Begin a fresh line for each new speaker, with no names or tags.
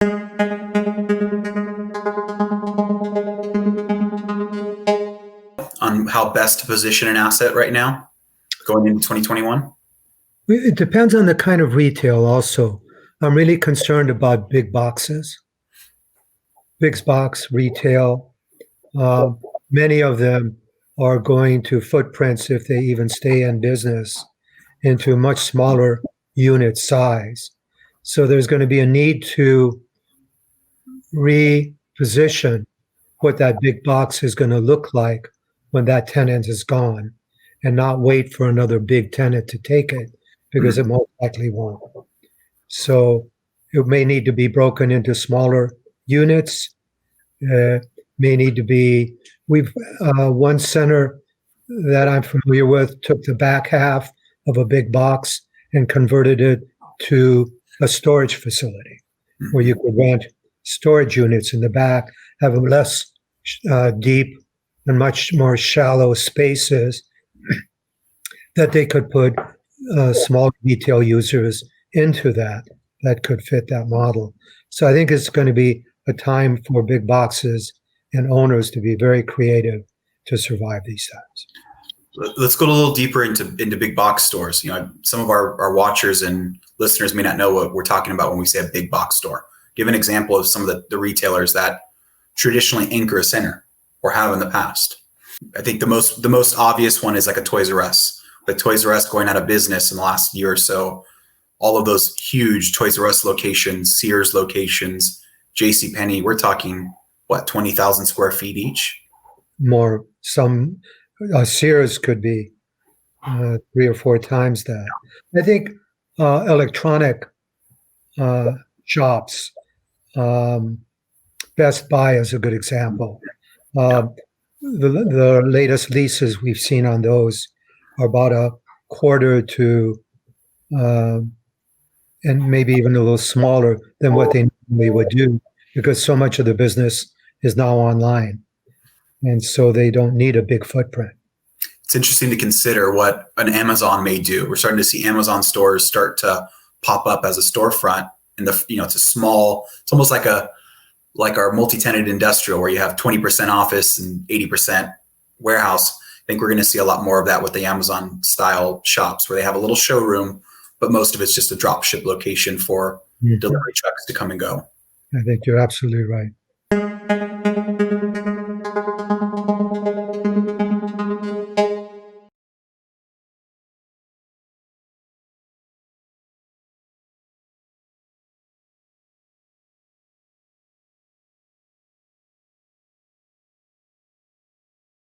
On how best to position an asset right now going into 2021?
It depends on the kind of retail also. I'm really concerned about big boxes, big box retail. Many of them are going to footprints, if they even stay in business, into much smaller unit size. So there's going to be a need to reposition what that big box is going to look like when that tenant is gone, and not wait for another big tenant to take it, because it most likely won't. So it may need to be broken into smaller units. May need to be, one center that I'm familiar with took the back half of a big box and converted it to a storage facility where you could rent storage units in the back, have less deep and much more shallow spaces that they could put small retail users into that could fit that model. So I think it's going to be a time for big boxes and owners to be very creative to survive these times.
Let's go a little deeper into big box stores. Some of our watchers and listeners may not know what we're talking about when we say a big box store. Give an example of some of the retailers that traditionally anchor a center or have in the past. I think the most obvious one is like a Toys R Us. With Toys R Us going out of business in the last year or so, all of those huge Toys R Us locations, Sears locations, JCPenney, we're talking, 20,000 square feet each?
More. Some Sears could be 3 or 4 times that. I think electronic shops, Best Buy is a good example. The latest leases we've seen on those are about a quarter to, and maybe even a little smaller than what they normally would do, because so much of the business is now online. And so they don't need a big footprint.
It's interesting to consider what an Amazon may do. We're starting to see Amazon stores start to pop up as a storefront. And it's a small, it's almost like our multi-tenant industrial where you have 20% office and 80% warehouse. I think we're going to see a lot more of that with the Amazon style shops where they have a little showroom, but most of it's just a drop ship location for delivery trucks to come and go.
I think you're absolutely right.